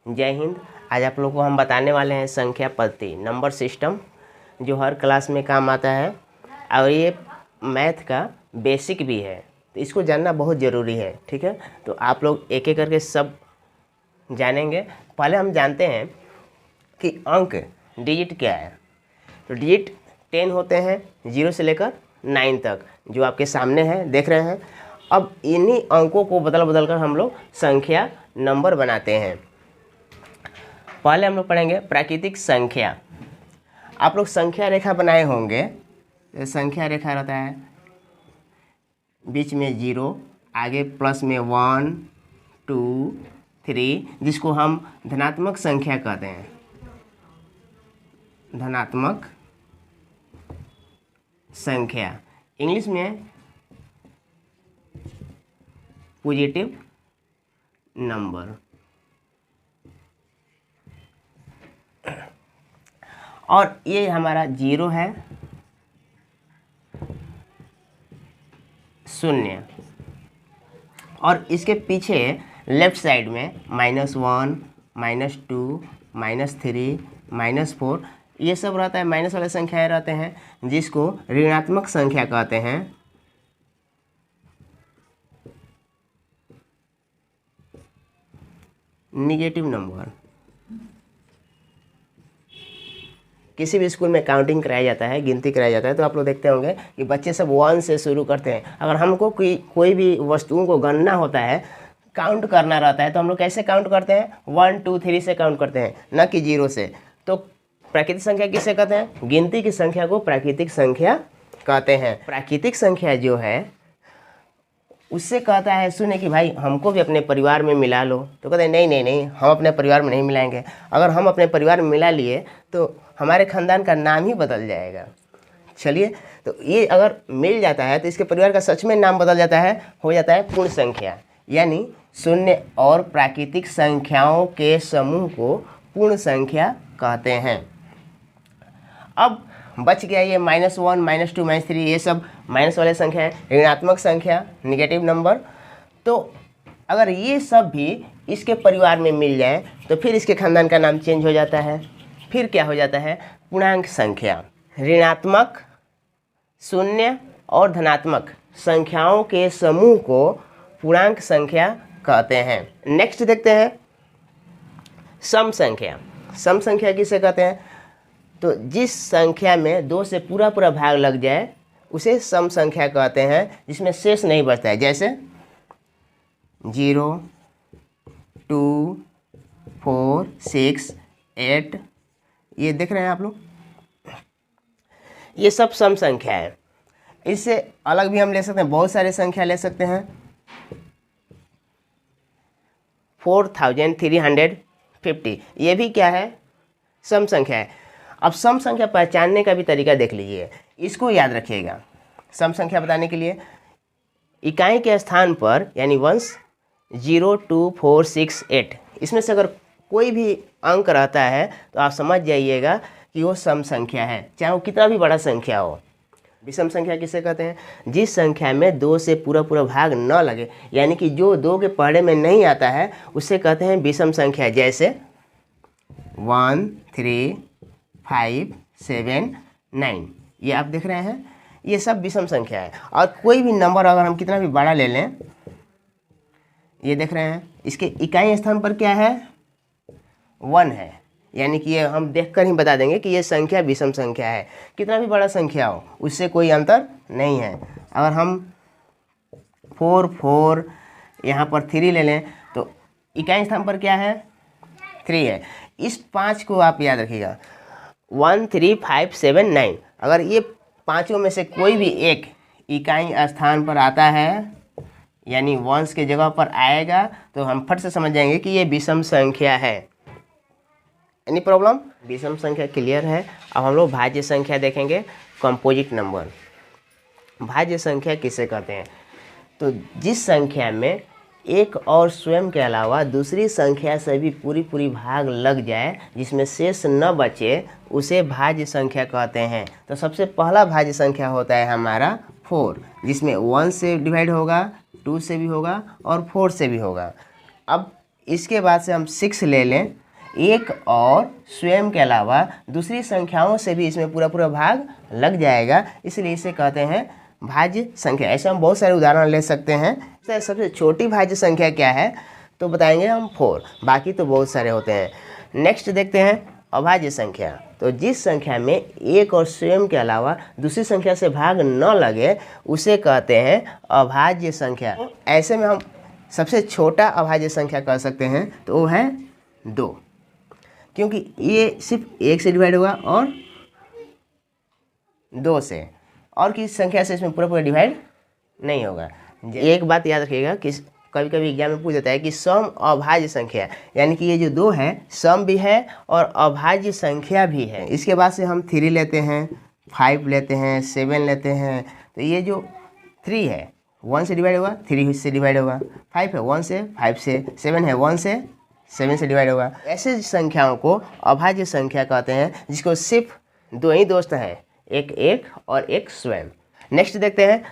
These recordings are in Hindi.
जय हिंद। आज आप लोगों को हम बताने वाले हैं संख्या पद्धति, नंबर सिस्टम, जो हर क्लास में काम आता है और ये मैथ का बेसिक भी है, तो इसको जानना बहुत ज़रूरी है। ठीक है, तो आप लोग एक एक करके सब जानेंगे। पहले हम जानते हैं कि अंक डिजिट क्या है। तो डिजिट 10 होते हैं, 0 से लेकर 9 तक, जो आपके सामने है, देख रहे हैं। अब इन्हीं अंकों को बदल बदल कर हम लोग संख्या नंबर बनाते हैं। पहले हम लोग पढ़ेंगे प्राकृतिक संख्या। आप लोग संख्या रेखा बनाए होंगे। संख्या रेखा रहता है, बीच में 0, आगे प्लस में 1, 2, 3, जिसको हम धनात्मक संख्या कहते हैं। धनात्मक संख्या, इंग्लिश में पॉजिटिव नंबर। और ये हमारा 0 है, 0, और इसके पीछे लेफ्ट साइड में -1, -2, -3, -4, ये सब रहता है। माइनस वाले संख्याएं रहते हैं, जिसको ऋणात्मक संख्या कहते हैं। Negative number. किसी भी स्कूल में काउंटिंग कराया जाता है, गिनती कराया जाता है, तो आप लोग देखते होंगे कि बच्चे सब 1 से शुरू करते हैं। अगर हमको कोई भी वस्तुओं को गणना होता है, काउंट करना रहता है, तो हम लोग कैसे काउंट करते हैं? 1, 2, 3 से काउंट करते हैं, न कि 0 से। तो प्राकृतिक संख्या किसे कहते हैं? गिनती की संख्या को प्राकृतिक संख्या कहते हैं। प्राकृतिक संख्या जो है उससे कहता है, सुने कि भाई हमको भी अपने परिवार में मिला लो। तो कहते हैं नहीं नहीं नहीं, हम अपने परिवार में नहीं मिलाएंगे। अगर हम अपने परिवार में मिला लिए तो हमारे खानदान का नाम ही बदल जाएगा। चलिए, तो ये अगर मिल जाता है तो इसके परिवार का सच में नाम बदल जाता है, हो जाता है पूर्ण संख्या। यानी शून्य और प्राकृतिक संख्याओं के समूह को पूर्ण संख्या कहते हैं। अब बच गया ये -1, -2, -3, ये सब माइनस वाले संख्या है, ऋणात्मक संख्या, निगेटिव नंबर। तो अगर ये सब भी इसके परिवार में मिल जाए तो फिर इसके खानदान का नाम चेंज हो जाता है। फिर क्या हो जाता है? पूर्णांक संख्या। ऋणात्मक, शून्य और धनात्मक संख्याओं के समूह को पूर्णांक संख्या कहते हैं। नेक्स्ट देखते हैं सम संख्या। सम संख्या किसे कहते हैं? तो जिस संख्या में 2 से पूरा भाग लग जाए उसे सम संख्या कहते हैं, जिसमें शेष नहीं बचता है। जैसे 0, 2, 4, 6, 8, ये देख रहे हैं आप लोग, ये सब सम संख्या है। इससे अलग भी हम ले सकते हैं, बहुत सारे संख्या ले सकते हैं। 4350, ये भी क्या है? सम संख्या है। अब सम संख्या पहचानने का भी तरीका देख लीजिए, इसको याद रखिएगा। सम संख्या बताने के लिए इकाई के स्थान पर, यानी वंश 0, 2, 4, 6, 8, इसमें से अगर कोई भी अंक रहता है तो आप समझ जाइएगा कि वो सम संख्या है, चाहे वो कितना भी बड़ा संख्या हो। विषम संख्या किसे कहते हैं? जिस संख्या में 2 से पूरा भाग न लगे, यानी कि जो 2 के पहाड़े में नहीं आता है, उसे कहते हैं विषम संख्या। जैसे 1, 3, 5, 7, 9, ये आप देख रहे हैं, ये सब विषम संख्या है। और कोई भी नंबर अगर हम कितना भी बड़ा ले लें, ये देख रहे हैं, इसके इकाई स्थान पर क्या है? 1 है। यानी कि ये हम देखकर ही बता देंगे कि ये संख्या विषम संख्या है। कितना भी बड़ा संख्या हो, उससे कोई अंतर नहीं है। अगर हम 4 यहाँ पर 3 ले लें तो इकाई स्थान पर क्या है? 3 है। इस 5 को आप याद रखिएगा, 1, 3, 5, 7, 9। अगर ये पांचों में से कोई भी एक इकाई स्थान पर आता है, यानी वंश के जगह पर आएगा, तो हम फट से समझ जाएंगे कि ये विषम संख्या है। Any problem? विषम संख्या क्लियर है। अब हम लोग भाज्य संख्या देखेंगे, कंपोजिट नंबर। भाज्य संख्या किसे कहते हैं? तो जिस संख्या में एक और स्वयं के अलावा दूसरी संख्या से भी पूरी भाग लग जाए, जिसमें शेष न बचे, उसे भाज्य संख्या कहते हैं। तो सबसे पहला भाज्य संख्या होता है हमारा 4, जिसमें 1 से डिवाइड होगा, 2 से भी होगा और 4 से भी होगा। अब इसके बाद से हम 6 ले लें, एक और स्वयं के अलावा दूसरी संख्याओं से भी इसमें पूरा पूरा भाग लग जाएगा, इसलिए इसे कहते हैं भाज्य संख्या। ऐसे हम बहुत सारे उदाहरण ले सकते हैं। सबसे छोटी भाज्य संख्या क्या है तो बताएंगे हम 4, बाकी तो बहुत सारे होते हैं। नेक्स्ट देखते हैं अभाज्य संख्या। तो जिस संख्या में एक और स्वयं के अलावा दूसरी संख्या से भाग न लगे उसे कहते हैं अभाज्य संख्या। ऐसे में हम सबसे छोटा अभाज्य संख्या कह सकते हैं तो वो है 2, क्योंकि ये सिर्फ 1 से डिवाइड होगा और 2 से, और किसी संख्या से इसमें पूरा पूरा डिवाइड नहीं होगा। एक बात याद रखिएगा कि कभी कभी एग्जाम में पूछ जाता है कि सम अभाज्य संख्या, यानी कि ये जो 2 है सम भी है और अभाज्य संख्या भी है। इसके बाद से हम 3 लेते हैं, 5 लेते हैं, 7 लेते हैं। तो ये जो 3 है 1 से डिवाइड होगा, 3 से डिवाइड होगा, 5 है 1 से, 5 से, 7 है 1 से, 7 से डिवाइड होगा। ऐसे संख्याओं को अभाज्य संख्या कहते हैं जिसको सिर्फ 2 ही दोस्त हैं, एक और एक स्वयं। नेक्स्ट देखते हैं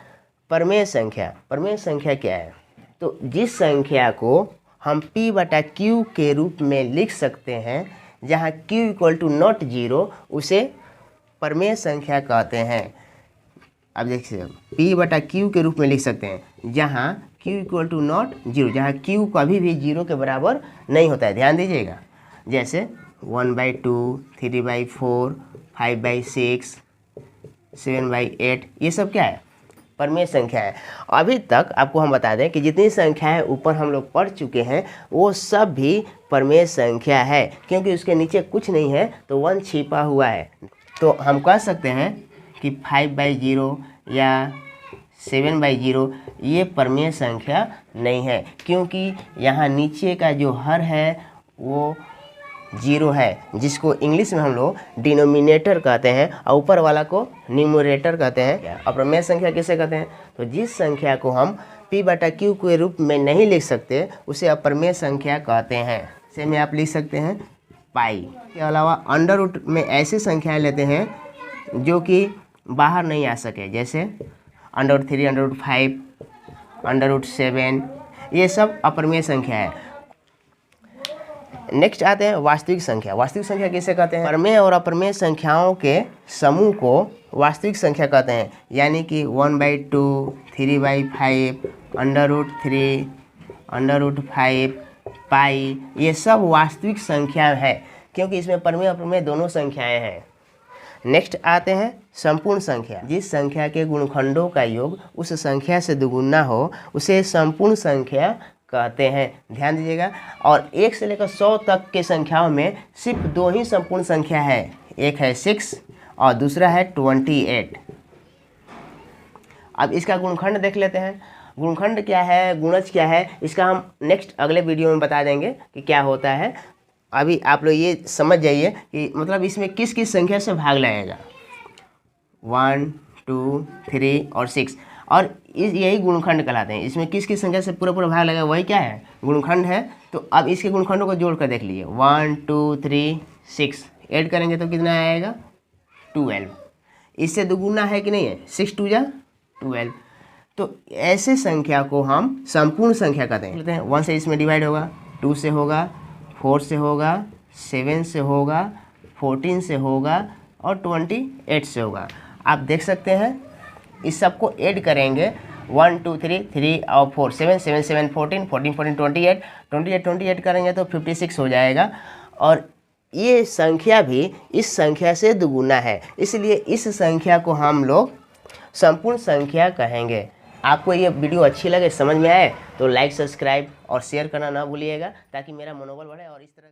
प्रमेय संख्या। प्रमेय संख्या क्या है तो जिस संख्या को हम p/q के रूप में लिख सकते हैं, जहाँ q = नॉट 0, उसे प्रमेय संख्या कहते हैं। अब देखिए p/q के रूप में लिख सकते हैं, जहाँ q = नॉट 0, जहाँ q कभी भी 0 के बराबर नहीं होता है। ध्यान दीजिएगा, जैसे 1/2, 3/4, 5/6, 7/8, ये सब क्या है प्रमेय संख्या है। अभी तक आपको हम बता दें कि जितनी संख्याएं ऊपर हम लोग पढ़ चुके हैं वो सब भी प्रमेय संख्या है, क्योंकि उसके नीचे कुछ नहीं है तो 1 छिपा हुआ है। तो हम कह सकते हैं कि 5/0 या 7/0 ये प्रमेय संख्या नहीं है, क्योंकि यहाँ नीचे का जो हर है वो 0 है, जिसको इंग्लिश में हम लोग डिनोमिनेटर कहते हैं, और ऊपर वाला को न्यूमरेटर कहते हैं। अप्रमेय संख्या किसे कहते हैं तो जिस संख्या को हम p/q के रूप में नहीं लिख सकते उसे अप्रमेय संख्या कहते हैं। इसे में आप लिख सकते हैं पाई। के अलावा अंडर रूट में ऐसी संख्याएं लेते हैं जो कि बाहर नहीं आ सके, जैसे √3, √5, √7, ये सब अप्रमेय संख्या है। नेक्स्ट आते हैं वास्तविक संख्या। वास्तविक संख्या किसे कहते हैं? प्रमेय और अप्रमेय संख्याओं के समूह को वास्तविक संख्या कहते हैं, यानी कि 1/2, 3/5, √3, √5, पाई, ये सब वास्तविक संख्या है, क्योंकि इसमें प्रमेय और अप्रमेय दोनों संख्याएं हैं। नेक्स्ट आते हैं संपूर्ण संख्या। जिस संख्या के गुणखंडों का योग उस संख्या से दुगुना हो उसे संपूर्ण संख्या कहते हैं। ध्यान दीजिएगा, और 1 से लेकर 100 तक के संख्याओं में सिर्फ 2 ही संपूर्ण संख्या है, एक है 6 और दूसरा है 28। अब इसका गुणखंड देख लेते हैं। गुणखंड क्या है, गुणज क्या है, इसका हम नेक्स्ट अगले वीडियो में बता देंगे कि क्या होता है। अभी आप लोग ये समझ जाइए कि मतलब इसमें किस किस संख्या से भाग लगेगा, 1, 2, 3 और 6, और यही गुणखंड कहलाते हैं। इसमें किस किस संख्या से पूरा पूरा भाग लगेगा वही क्या है, गुणखंड है। तो अब इसके गुणखंडों को जोड़ कर देख लीजिए, 1, 2, 3, 6 ऐड करेंगे तो कितना आएगा 12। इससे दुगुना है कि नहीं है, 6 2 जा 12। तो ऐसे संख्या को हम संपूर्ण संख्या कहते हैं। 1 से इसमें डिवाइड होगा, 2 से होगा, 4 से होगा, 7 से होगा, 14 से होगा और 28 से होगा। आप देख सकते हैं इस सबको ऐड करेंगे, 1 2 3 3 और 4 7 7 7 14 14 14 28 28 28 करेंगे तो 56 हो जाएगा। और ये संख्या भी इस संख्या से दुगुना है, इसलिए इस संख्या को हम लोग संपूर्ण संख्या कहेंगे। आपको ये वीडियो अच्छी लगे, समझ में आए तो लाइक, सब्सक्राइब और शेयर करना ना भूलिएगा, ताकि मेरा मनोबल बढ़े और इस तरह